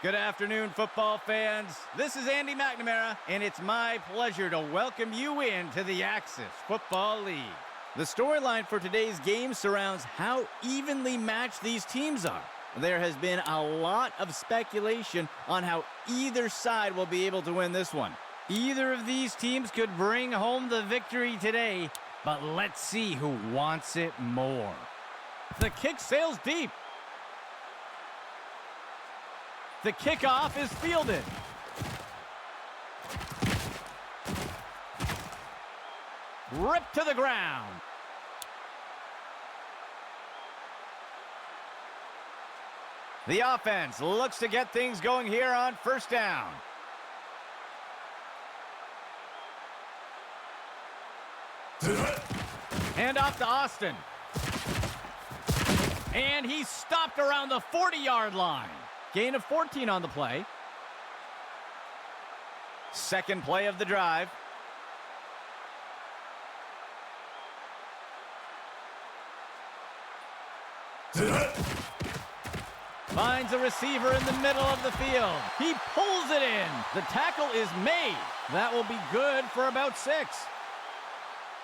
Good afternoon, football fans. This is Andy McNamara, and it's my pleasure to welcome you into the Axis Football League. The storyline for today's game surrounds how evenly matched these teams are. There has been a lot of speculation on how either side will be able to win this one. Either of these teams could bring home the victory today, but let's see who wants it more. The kick sails deep. The kickoff is fielded. Ripped to the ground. The offense looks to get things going here on first down. Hand off to Austin. And he's stopped around the 40-yard line. Gain of 14 on the play. Second play of the drive. Finds a receiver in the middle of the field. He pulls it in. The tackle is made. That will be good for about 6.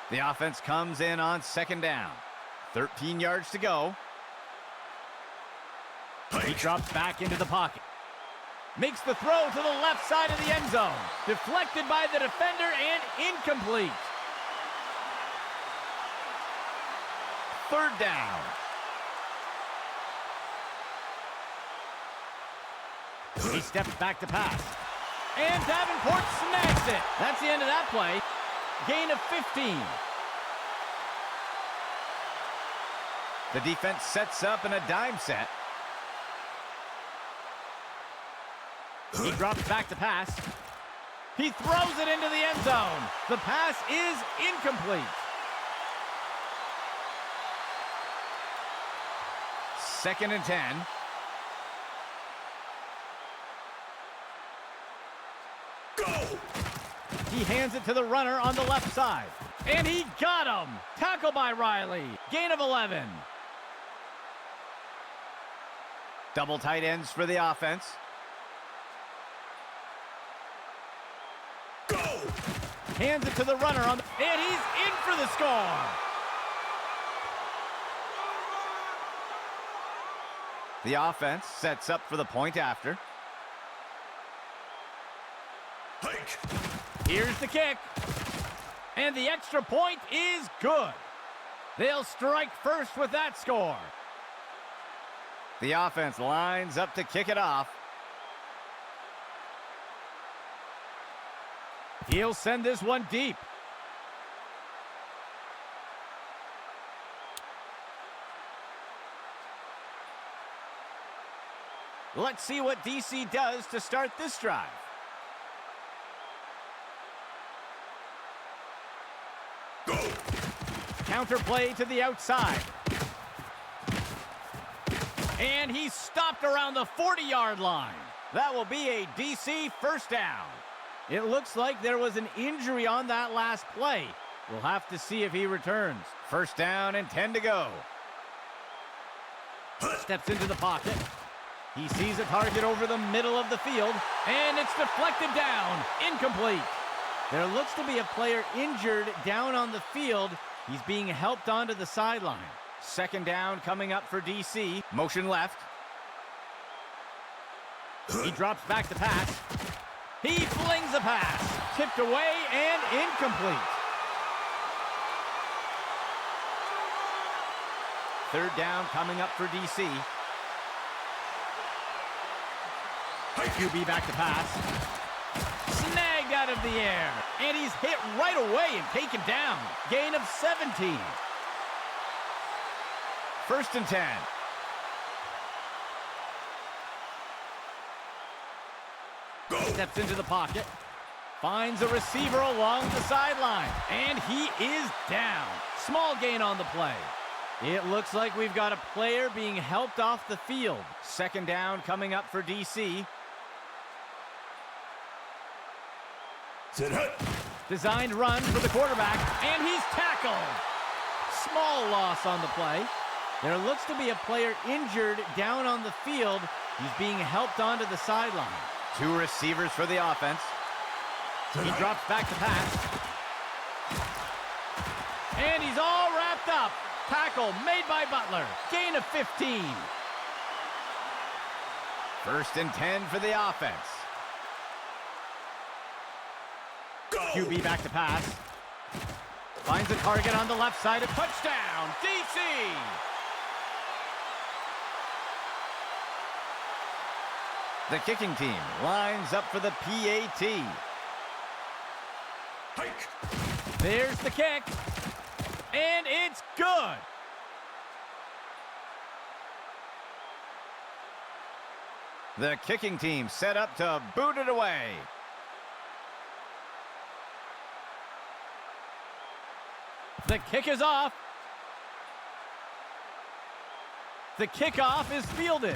The offense comes in on second down. 13 yards to go. He drops back into the pocket. Makes the throw to the left side of the end zone. Deflected by the defender and incomplete. Third down. He steps back to pass. And Davenport snags it. That's the end of that play. Gain of 15. The defense sets up in a dime set. He drops back to pass. He throws it into the end zone. The pass is incomplete. Second and 10. Go! He hands it to the runner on the left side. And he got him. Tackle by Riley. Gain of 11. Double tight ends for the offense. Hands it to the runner on the... And he's in for the score! The offense sets up for the point after. Hike. Here's the kick. And the extra point is good. They'll strike first with that score. The offense lines up to kick it off. He'll send this one deep. Let's see what DC does to start this drive. Go! Counter play to the outside. And he's stopped around the 40-yard line. That will be a DC first down. It looks like there was an injury on that last play. We'll have to see if he returns. First down and 10 to go. Steps into the pocket. He sees a target over the middle of the field, and it's deflected down. Incomplete. There looks to be a player injured down on the field. He's being helped onto the sideline. Second down coming up for DC. Motion left. He drops back to pass. He flings a pass. Tipped away and incomplete. Third down coming up for DC. QB back to pass. Snagged out of the air. And he's hit right away and taken down. Gain of 17. First and 10. Steps into the pocket. Finds a receiver along the sideline. And he is down. Small gain on the play. It looks like we've got a player being helped off the field. Second down coming up for DC. Sit hut. Designed run for the quarterback, and he's tackled. Small loss on the play. There looks to be a player injured down on the field. He's being helped onto the sideline. Two receivers for the offense. He drops back to pass. And he's all wrapped up. Tackle made by Butler. Gain of 15. First and 10 for the offense. Go. QB back to pass. Finds a target on the left side. A touchdown, DC! The kicking team lines up for the PAT. Hike. There's the kick. And it's good. The kicking team set up to boot it away. The kick is off. The kickoff is fielded.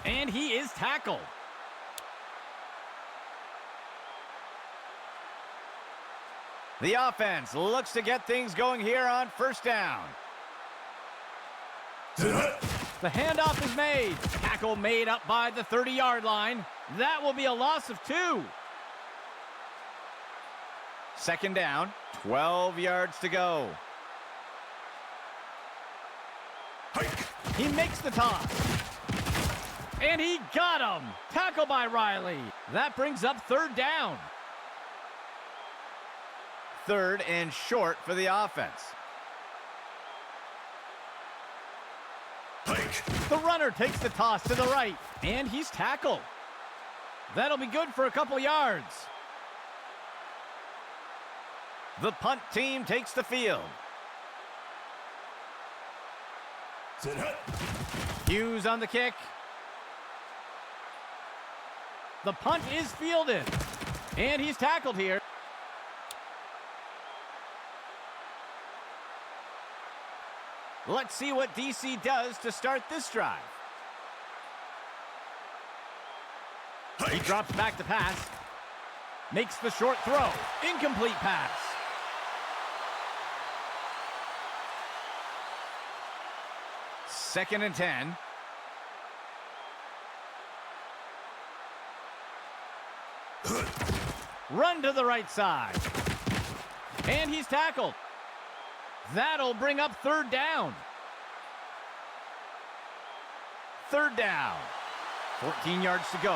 And he is tackled. The offense looks to get things going here on first down. The handoff is made. Tackle made up by the 30-yard line. That will be a loss of 2. Second down, 12 yards to go. Hike. He makes the toss. And he got him. Tackle by Riley. That brings up third down. Third and short for the offense. Hike. The runner takes the toss to the right, and he's tackled. That'll be good for a couple yards. The punt team takes the field. Hughes on the kick. The punt is fielded, and he's tackled here. Let's see what DC does to start this drive. He drops back to pass. Makes the short throw. Incomplete pass. Second and 10. Run to the right side. And he's tackled. That'll bring up third down. Third down. 14 yards to go.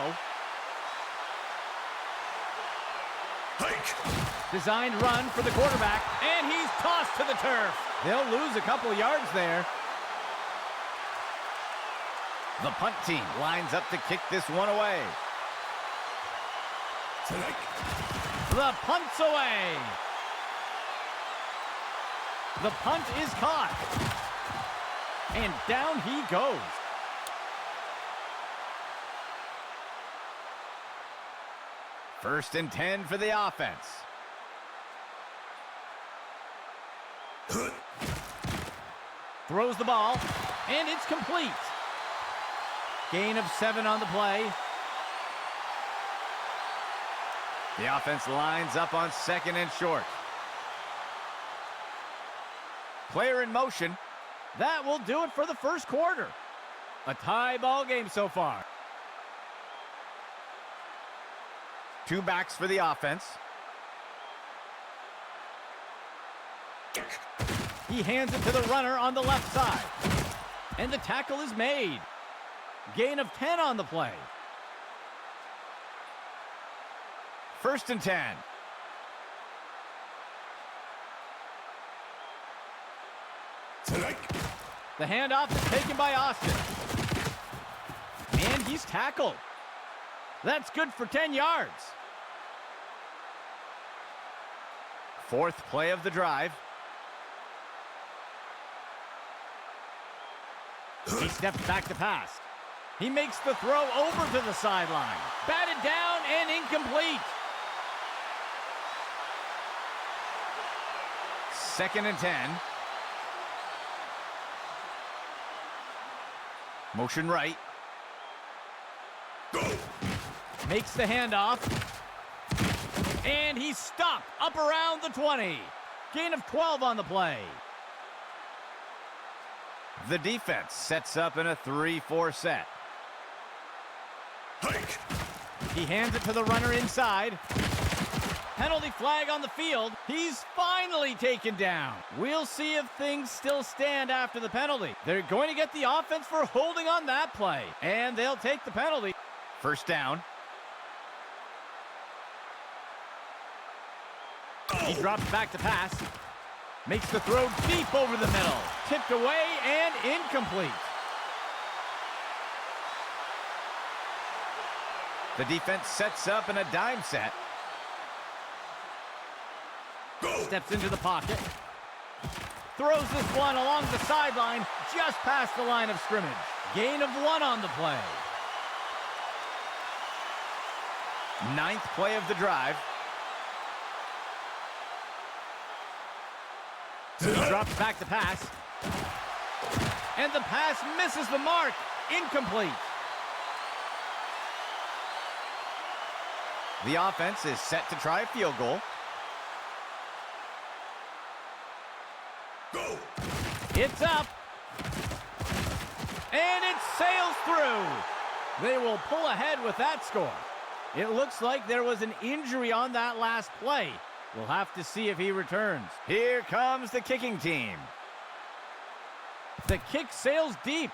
Hike. Designed run for the quarterback, and he's tossed to the turf. They'll lose a couple yards there. The punt team lines up to kick this one away. The punt's away. The punt is caught. And down he goes. First and 10 for the offense. Throws the ball, and it's complete. Gain of 7 on the play. The offense lines up on second and short. Player in motion. That will do it for the first quarter. A tie ball game so far. Two backs for the offense. He hands it to the runner on the left side. And the tackle is made. Gain of 10 on the play. First and 10. The handoff is taken by Austin. And he's tackled. That's good for 10 yards. Fourth play of the drive. He steps back to pass. He makes the throw over to the sideline. Batted down and incomplete. Second and 10. Motion right. Go. Makes the handoff. And he's stopped up around the 20. Gain of 12 on the play. The defense sets up in a 3-4 set. Hike. He hands it to the runner inside. Penalty flag on the field. He's finally taken down. We'll see if things still stand after the penalty. They're going to get the offense for holding on that play, and they'll take the penalty. First down. He drops back to pass. Makes the throw deep over the middle. Tipped away and incomplete. The defense sets up in a dime set. Go. Steps into the pocket. Throws this one along the sideline, just past the line of scrimmage. Gain of 1 on the play. 9th play of the drive. He drops back to pass. And the pass misses the mark. Incomplete. The offense is set to try a field goal. Go. It's up. And it sails through. They will pull ahead with that score. It looks like there was an injury on that last play. We'll have to see if he returns. Here comes the kicking team. The kick sails deep.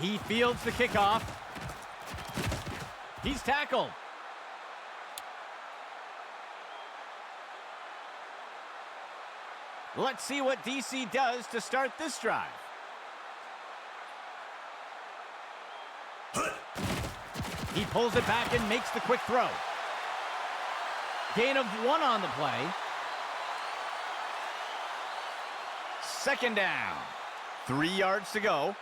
He fields the kickoff. He's tackled. Let's see what DC does to start this drive. He pulls it back and makes the quick throw. Gain of 1 on the play. Second down. 3 yards to go.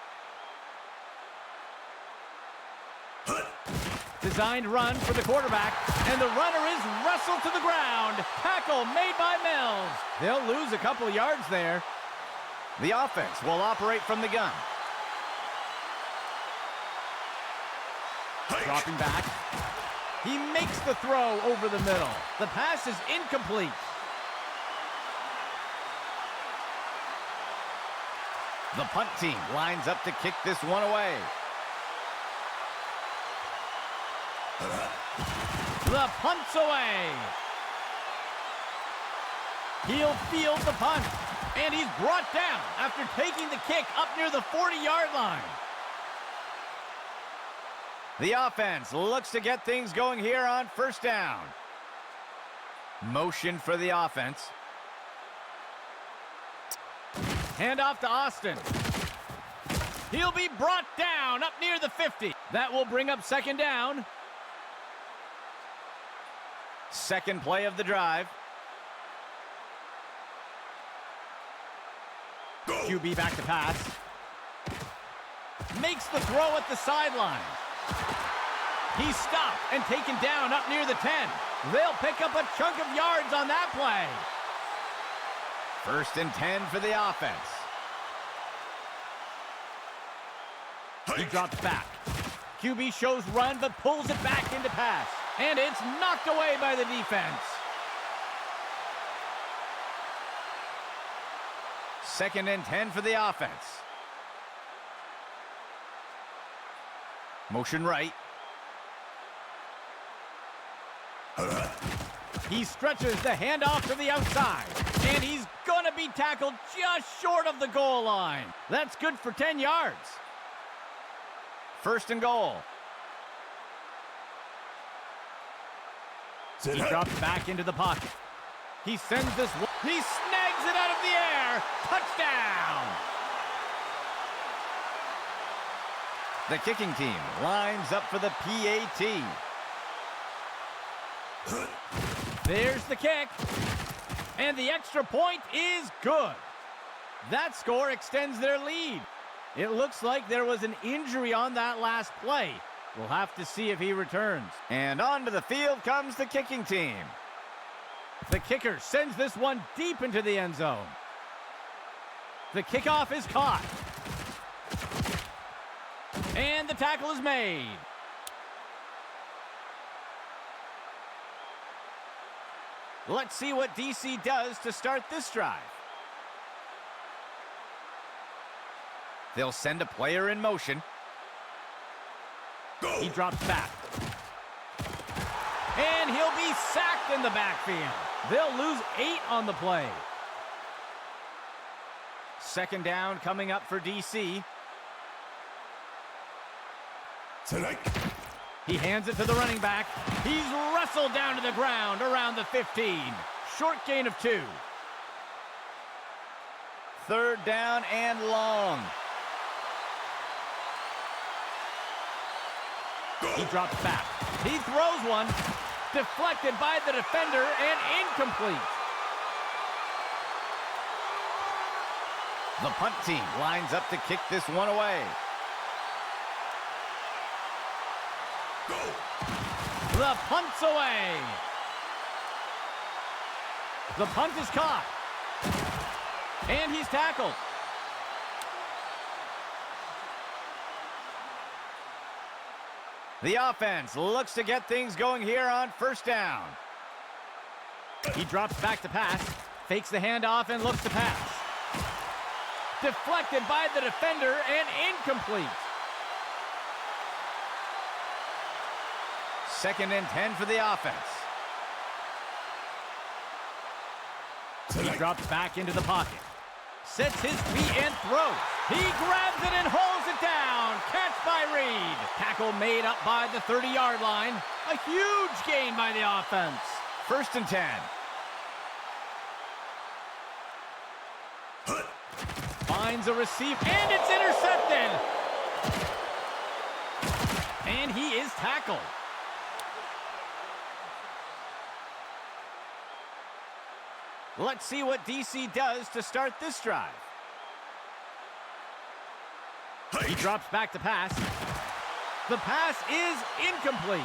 Designed run for the quarterback, and the runner is wrestled to the ground. Tackle made by Mills. They'll lose a couple yards there. The offense will operate from the gun. Hike. Dropping back. He makes the throw over the middle. The pass is incomplete. The punt team lines up to kick this one away. The punt's away. He'll field the punt. And he's brought down after taking the kick up near the 40-yard line. The offense looks to get things going here on first down. Motion for the offense. Hand off to Austin. He'll be brought down up near the 50. That will bring up second down. Second play of the drive. Go. QB back to pass. Makes the throw at the sideline. He's stopped and taken down up near the 10. They'll pick up a chunk of yards on that play. First and 10 for the offense. He drops back. QB shows run but pulls it back into pass. And it's knocked away by the defense. Second and 10 for the offense. Motion right. He stretches the handoff to the outside. And he's going to be tackled just short of the goal line. That's good for 10 yards. First and goal. He drops back into the pocket. He sends this one. He snags it out of the air. Touchdown! The kicking team lines up for the PAT. There's the kick. And the extra point is good. That score extends their lead. It looks like there was an injury on that last play. We'll have to see if he returns. And onto the field comes the kicking team. The kicker sends this one deep into the end zone. The kickoff is caught. And the tackle is made. Let's see what DC does to start this drive. They'll send a player in motion. Go. He drops back. And he'll be sacked in the backfield. They'll lose 8 on the play. Second down coming up for DC. Tonight. He hands it to the running back. He's wrestled down to the ground around the 15. Short gain of 2. Third down and long. Go. He drops back. He throws one. Deflected by the defender and incomplete. The punt team lines up to kick this one away. Go. The punt's away. The punt is caught. And he's tackled. The offense looks to get things going here on first down. He drops back to pass, fakes the handoff, and looks to pass. Deflected by the defender and incomplete. Second and 10 for the offense. He drops back into the pocket. Sets his feet and throws. He grabs it and holds it down. Catch by Reed. Tackle made up by the 30-yard line. A huge gain by the offense. First and 10. Finds a receiver, and it's intercepted. And he is tackled. Let's see what DC does to start this drive. He drops back to pass. The pass is incomplete.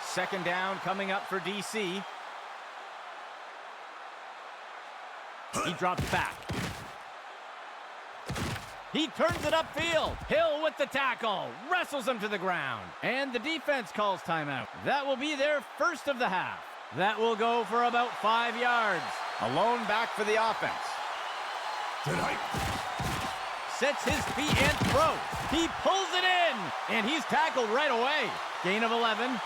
Second down coming up for DC. He drops back. He turns it upfield. Hill with the tackle. Wrestles him to the ground. And the defense calls timeout. That will be their first of the half. That will go for about 5 yards. A lone back for the offense. Tonight. Sets his feet and throws. He pulls it in. And he's tackled right away. Gain of 11.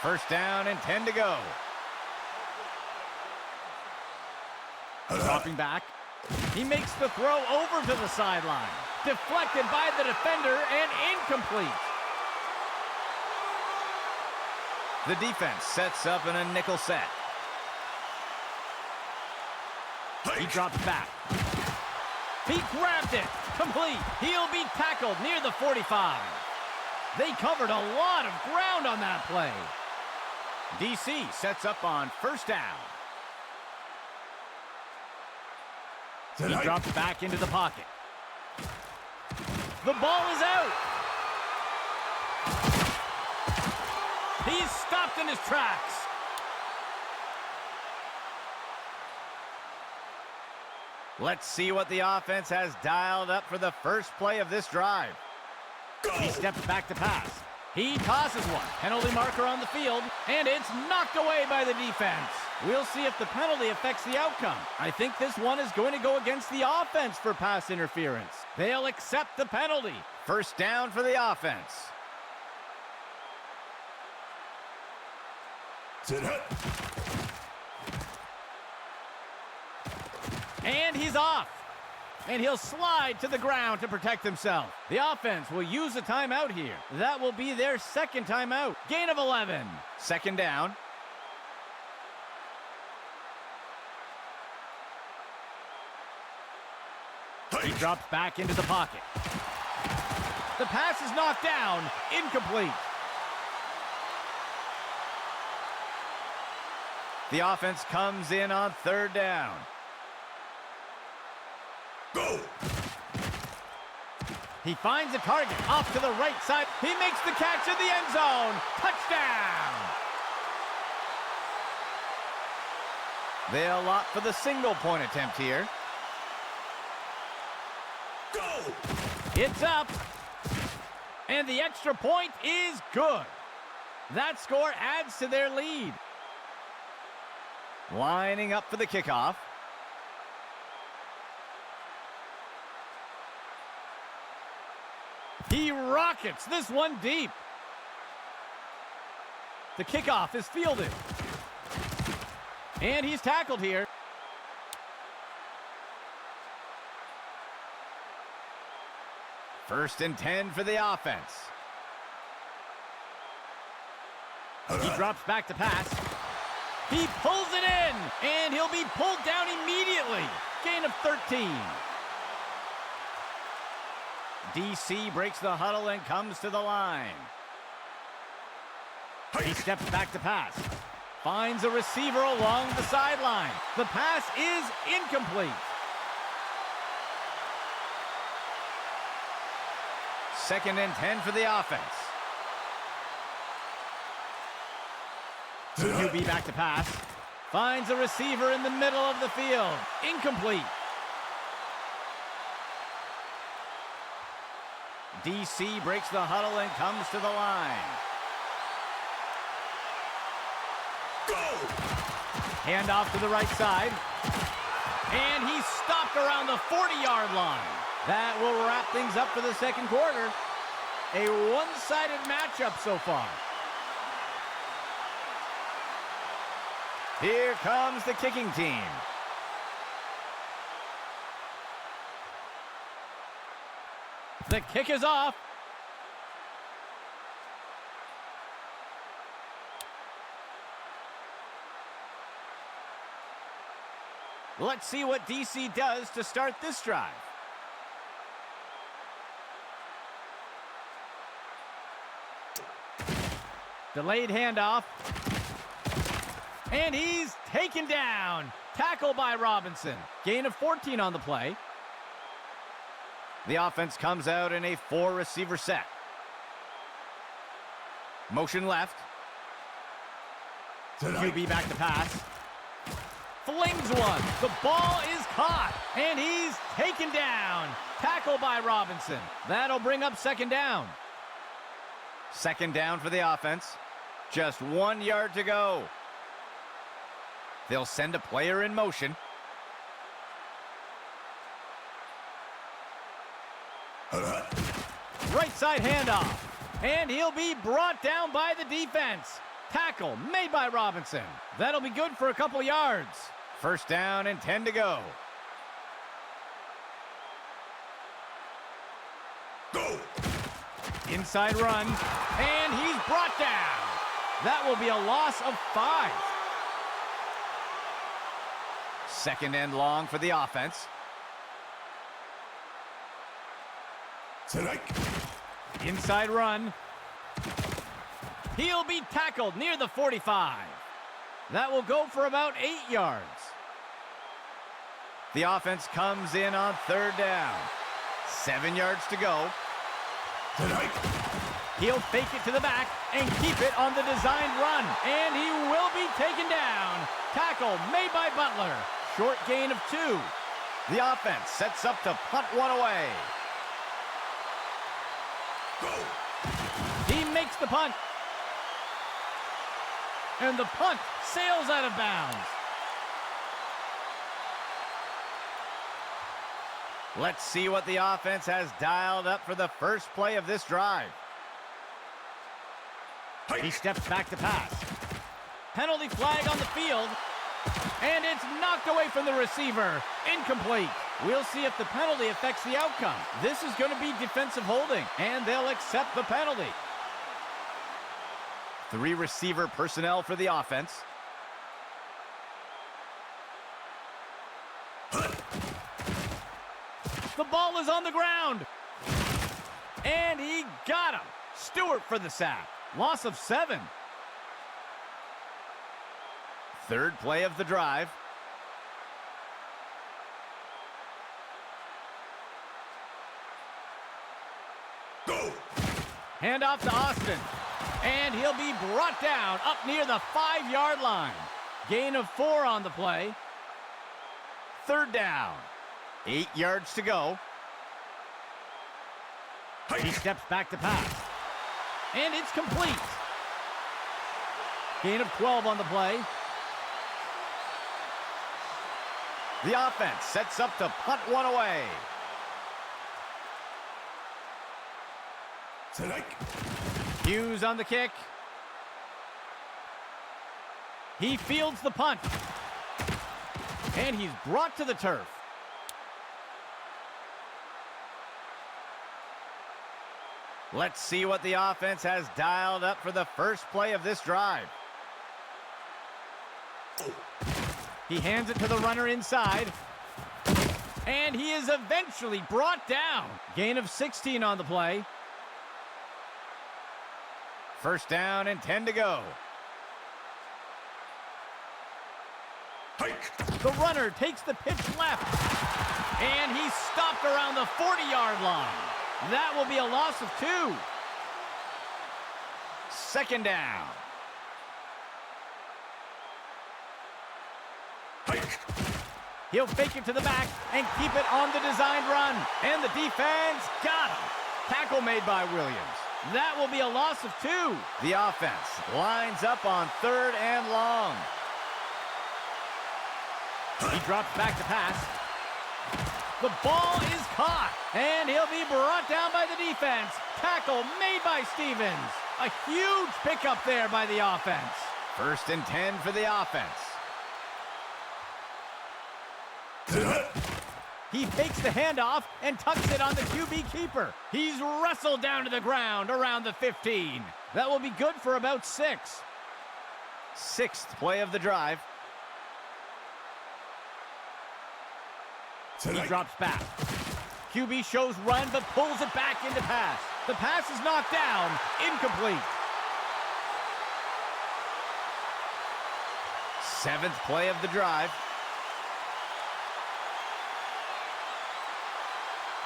First down and 10 to go. Dropping back. He makes the throw over to the sideline. Deflected by the defender and incomplete. The defense sets up in a nickel set. He drops back. He grabbed it. Complete. He'll be tackled near the 45. They covered a lot of ground on that play. DC sets up on first down. He drops back into the pocket. The ball is out. He's stopped in his tracks. Let's see what the offense has dialed up for the first play of this drive. He steps back to pass. He tosses one. Penalty marker on the field, and it's knocked away by the defense. We'll see if the penalty affects the outcome. I think this one is going to go against the offense for pass interference. They'll accept the penalty. First down for the offense. And he's off. And he'll slide to the ground to protect himself. The offense will use a timeout here. That will be their second timeout. Gain of 11. Second down. He drops back into the pocket. The pass is knocked down. Incomplete. The offense comes in on third down. Go! He finds a target off to the right side. He makes the catch in the end zone. Touchdown! They'll opt for the single point attempt here. Go! It's up. And the extra point is good. That score adds to their lead. Lining up for the kickoff. He rockets this one deep. The kickoff is fielded. And he's tackled here. First and 10 for the offense. He drops back to pass. He pulls it in, and he'll be pulled down immediately. Gain of 13. DC breaks the huddle and comes to the line. He steps back to pass. Finds a receiver along the sideline. The pass is incomplete. Second and 10 for the offense. QB back to pass. Finds a receiver in the middle of the field. Incomplete. DC breaks the huddle and comes to the line. Go! Handoff to the right side. And he's stopped around the 40-yard line. That will wrap things up for the second quarter. A one-sided matchup so far. Here comes the kicking team. The kick is off. Let's see what DC does to start this drive. Delayed handoff. And he's taken down. Tackle by Robinson. Gain of 14 on the play. The offense comes out in a 4-receiver set. Motion left. QB back to pass. Flings one. The ball is caught. And he's taken down. Tackle by Robinson. That'll bring up second down. Second down for the offense. Just 1 yard to go. They'll send a player in motion. Right side handoff. And he'll be brought down by the defense. Tackle made by Robinson. That'll be good for a couple yards. First down and 10 to go. Go! Inside run. And he's brought down. That will be a loss of 5. Second and long for the offense. Tonight. Inside run. He'll be tackled near the 45. That will go for about 8 yards. The offense comes in on third down. 7 yards to go. Tonight. He'll fake it to the back and keep it on the designed run. And he will be taken down. Tackle made by Butler. Short gain of 2. The offense sets up to punt one away. Go! He makes the punt. And the punt sails out of bounds. Let's see what the offense has dialed up for the first play of this drive. He steps back to pass. Penalty flag on the field. And it's knocked away from the receiver. Incomplete. We'll see if the penalty affects the outcome. This is going to be defensive holding, and they'll accept the penalty. 3 receiver personnel for the offense. The ball is on the ground. And he got him. Stewart for the sack. Loss of 7. Third play of the drive. Go! Handoff to Austin. And he'll be brought down up near the 5-yard line. Gain of 4 on the play. Third down. 8 yards to go. He steps back to pass. And it's complete. Gain of 12 on the play. The offense sets up to punt one away. Strike. Hughes on the kick. He fields the punt. And he's brought to the turf. Let's see what the offense has dialed up for the first play of this drive. He hands it to the runner inside. And he is eventually brought down. Gain of 16 on the play. First down and 10 to go. Hike. The runner takes the pitch left. And he's stopped around the 40-yard line. That will be a loss of 2. Second down. Hike. He'll fake it to the back and keep it on the designed run. And the defense got him. Tackle made by Williams. That will be a loss of 2. The offense lines up on 3rd and long. He drops back to pass. The ball is caught, and he'll be brought down by the defense. Tackle made by Stevens. A huge pickup there by the offense. First and 10 for the offense. He fakes the handoff and tucks it on the QB keeper. He's wrestled down to the ground around the 15. That will be good for about 6. 6th play of the drive. He drops back. QB shows run, but pulls it back into pass. The pass is knocked down, incomplete. 7th play of the drive.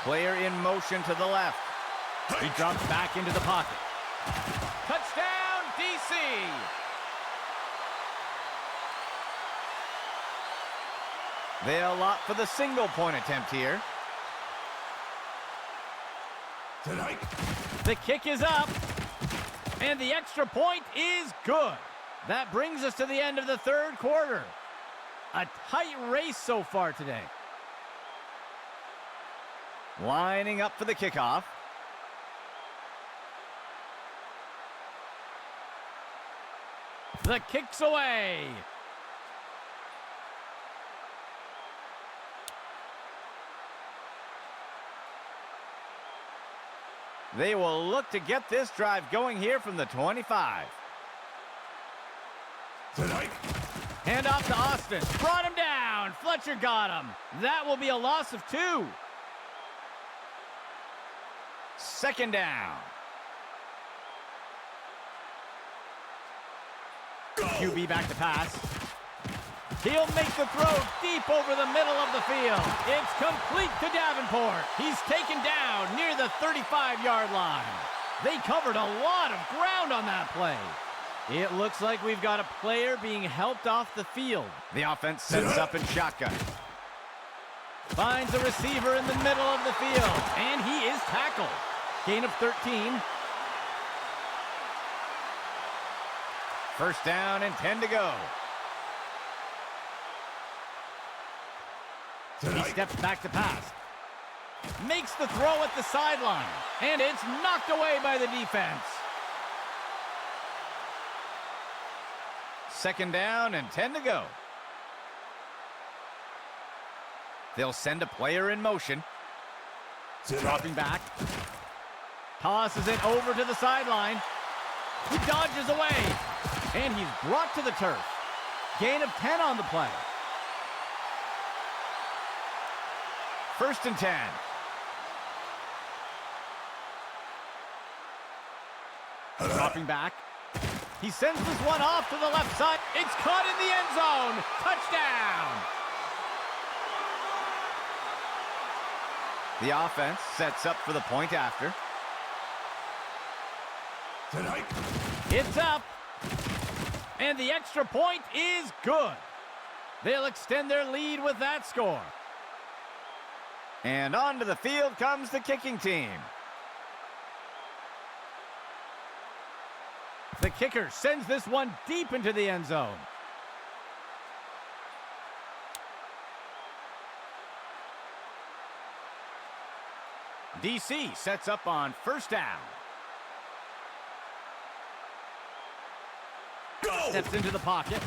Player in motion to the left. He drops back into the pocket. Touchdown, DC! They'll opt for the single point attempt here. Tonight. The kick is up. And the extra point is good. That brings us to the end of the 3rd quarter. A tight race so far today. Lining up for the kickoff. The kick's away. They will look to get this drive going here from the 25. Tonight. Hand off to Austin. Brought him down. Fletcher got him. That will be a loss of 2. Second down. Go. QB back to pass. He'll make the throw deep over the middle of the field. It's complete to Davenport. He's taken down near the 35-yard line. They covered a lot of ground on that play. It looks like we've got a player being helped off the field. The offense sets up in shotgun. Finds a receiver in the middle of the field, and he is tackled. Gain of 13. First down and 10 to go. He steps back to pass. Makes the throw at the sideline. And it's knocked away by the defense. Second down and 10 to go. They'll send a player in motion. Dropping back. Tosses it over to the sideline. He dodges away. And he's brought to the turf. Gain of 10 on the play. First and 10. Dropping back. He sends this one off to the left side. It's caught in the end zone. Touchdown. The offense sets up for the point after. Tonight. It's up. And the extra point is good. They'll extend their lead with that score. And onto the field comes the kicking team. The kicker sends this one deep into the end zone. DC sets up on first down. Go! Steps into the pocket.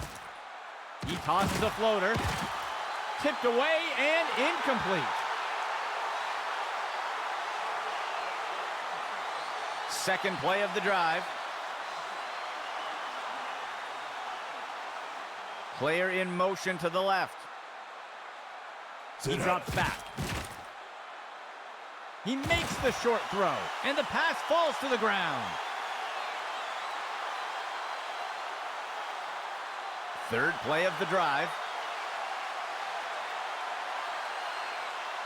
He tosses a floater. Tipped away and incomplete. Second play of the drive. Player in motion to the left. He drops back. He makes the short throw, and the pass falls to the ground. Third play of the drive.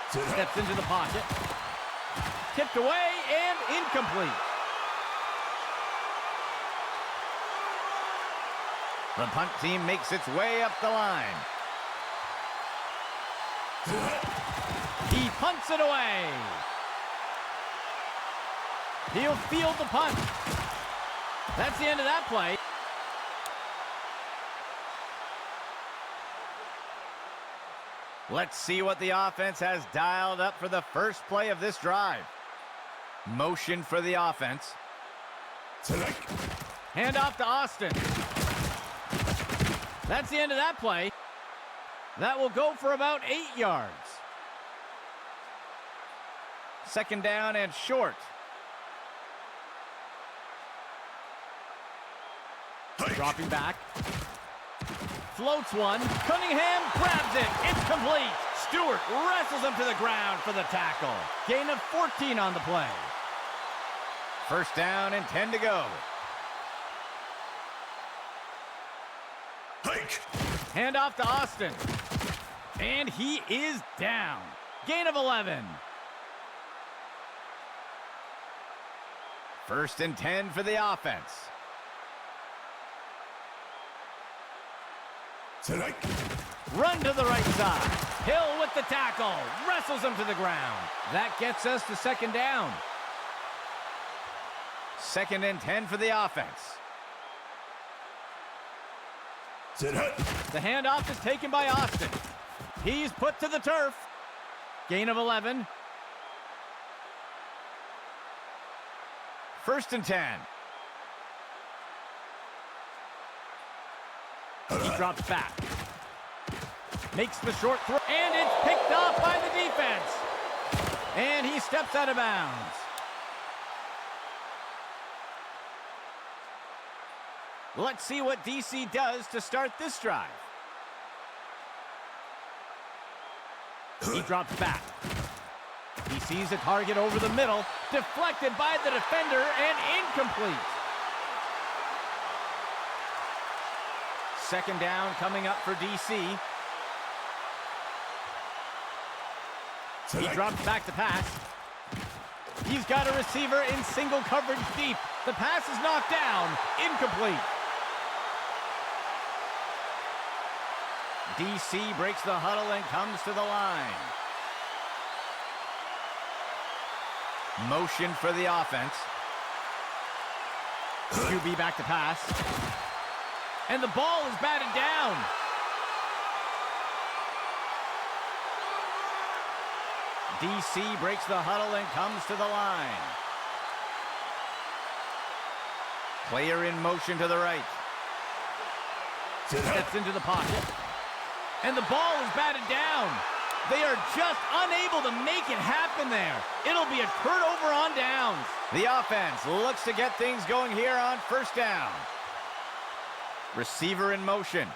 Steps into the pocket. Tipped away and incomplete. The punt team makes its way up the line. He punts it away. He'll field the punt. That's the end of that play. Let's see what the offense has dialed up for the first play of this drive. Motion for the offense. Hand off to Austin. That's the end of that play. That will go for about 8 yards. Second down and short. Dropping back. Floats one. Cunningham grabs it. It's complete. Stewart wrestles him to the ground for the tackle. Gain of 14 on the play. First down and 10 to go. Hand off to Austin. And he is down. Gain of 11. First and 10 for the offense. Run to the right side. Hill with the tackle. Wrestles him to the ground. That gets us to second down. Second and 10 for the offense. The handoff is taken by Austin. He's put to the turf. Gain of 11. First and 10. He drops back. Makes the short throw. And it's picked off by the defense. And he steps out of bounds. Let's see what DC does to start this drive. He drops back. He sees a target over the middle, deflected by the defender and incomplete. Second down coming up for DC. He drops back to pass. He's got a receiver in single coverage deep. The pass is knocked down, incomplete. DC breaks the huddle and comes to the line. Motion for the offense. QB back to pass. And the ball is batted down. DC breaks the huddle and comes to the line. Player in motion to the right. Steps into the pocket. And the ball is batted down. They are just unable to make it happen there. It'll be a turnover on downs. The offense looks to get things going here on first down. Receiver in motion.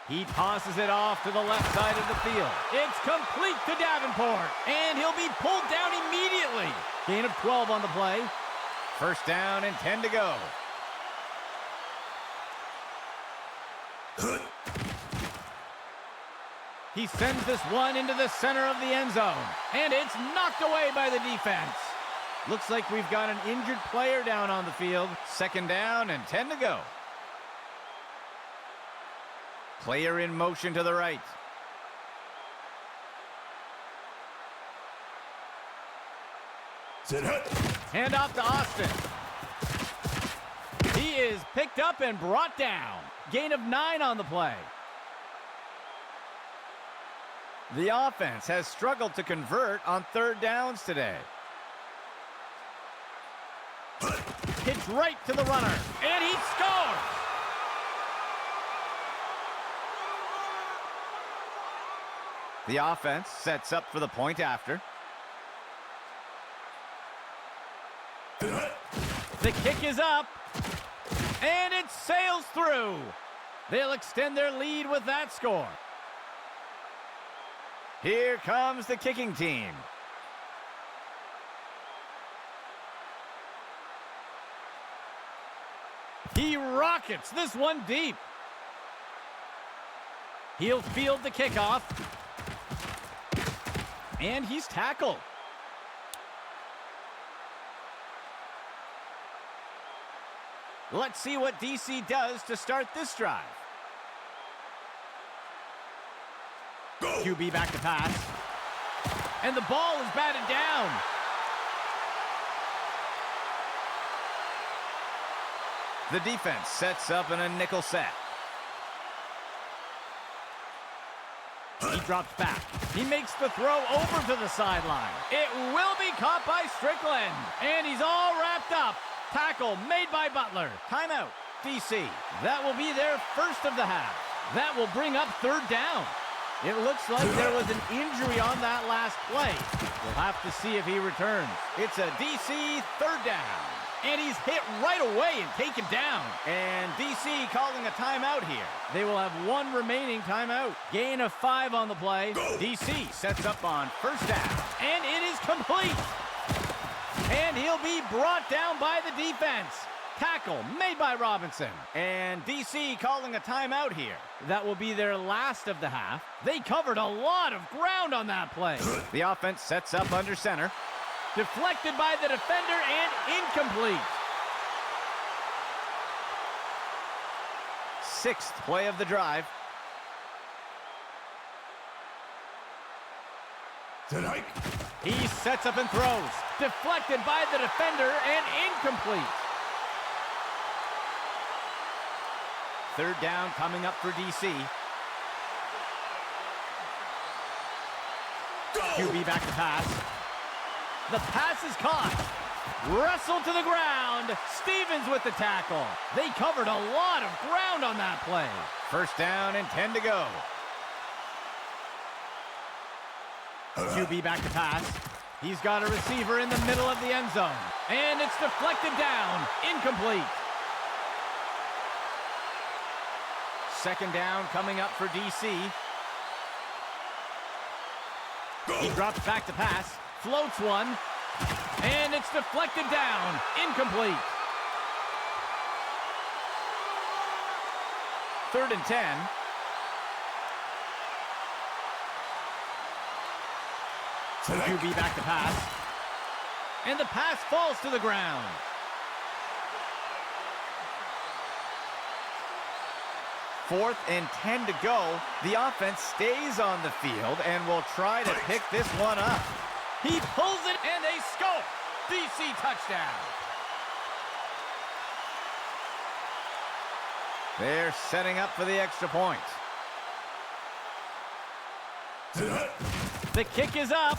He tosses it off to the left side of the field. It's complete to Davenport. And he'll be pulled down immediately. Gain of 12 on the play. First down and 10 to go. He sends this one into the center of the end zone. And it's knocked away by the defense. Looks like we've got an injured player down on the field. Second down and 10 to go. Player in motion to the right. Hand off to Austin. He is picked up and brought down. Gain of 9 on the play. The offense has struggled to convert on third downs today. Hits right to the runner, and he scores! The offense sets up for the point after. The kick is up, and it sails through. They'll extend their lead with that score. Here comes the kicking team. He rockets this one deep. He'll field the kickoff. And he's tackled. Let's see what DC does to start this drive. Go. QB back to pass. And the ball is batted down. The defense sets up in a nickel set. He drops back. He makes the throw over to the sideline. It will be caught by Strickland. And he's all wrapped up. Tackle made by Butler. Timeout, DC. That will be their first of the half. That will bring up third down. It looks like there was an injury on that last play. We'll have to see if he returns. It's a DC third down. And he's hit right away and taken down. And DC calling a timeout here. They will have one remaining timeout. Gain of 5 on the play. DC sets up on first down. And it is complete. And he'll be brought down by the defense. Tackle made by Robinson. And DC calling a timeout here. That will be their last of the half. They covered a lot of ground on that play. The offense sets up under center. Deflected by the defender and incomplete. 6th play of the drive. Tonight. He sets up and throws. Deflected by the defender and incomplete. Third down coming up for DC. Go. QB back to pass. The pass is caught. Wrestled to the ground. Stevens with the tackle. They covered a lot of ground on that play. First down and 10 to go. QB back to pass. He's got a receiver in the middle of the end zone. And it's deflected down. Incomplete. Second down coming up for DC. Go. He drops back to pass. Floats one. And it's deflected down. Incomplete. 3rd and 10. QB back to pass. And the pass falls to the ground. Fourth and 10 to go. The offense stays on the field and will try to pick this one up. He pulls it and they score. DC touchdown. They're setting up for the extra point. The kick is up.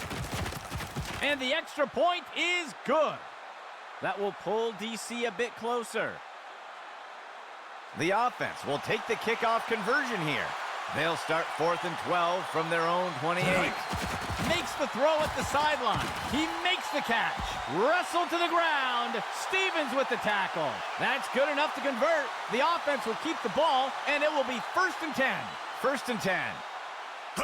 And the extra point is good. That will pull DC a bit closer. The offense will take the kickoff conversion here. They'll start 4th and 12 from their own 28. Makes the throw at the sideline. He makes the catch. Wrestled to the ground. Stevens with the tackle. That's good enough to convert. The offense will keep the ball, and it will be 1st and 10. 1st and 10.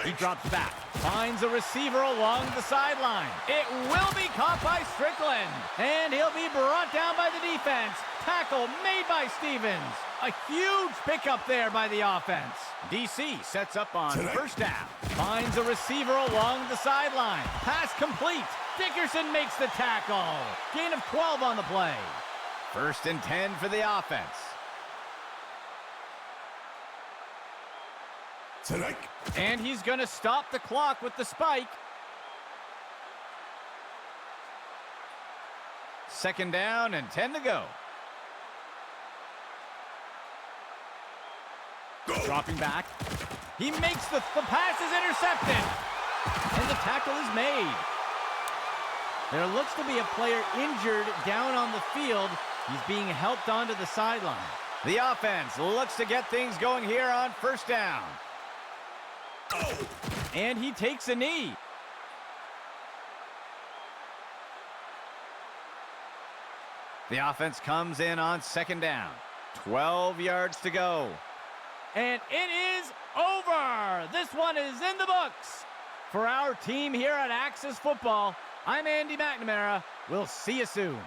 He drops back. Finds a receiver along the sideline. It will be caught by Strickland. And he'll be brought down by the defense. Tackle made by Stevens. A huge pickup there by the offense. DC sets up on first down. Finds a receiver along the sideline. Pass complete. Dickerson makes the tackle. Gain of 12 on the play. 1st and 10 for the offense. And he's going to stop the clock with the spike. 2nd down and 10 to go. Dropping back. He makes the pass is intercepted. And the tackle is made. There looks to be a player injured down on the field. He's being helped onto the sideline. The offense looks to get things going here on first down. And he takes a knee. The offense comes in on second down. 12 yards to go. And it is over. This one is in the books. For our team here at Axis Football, I'm Andy McNamara. We'll see you soon.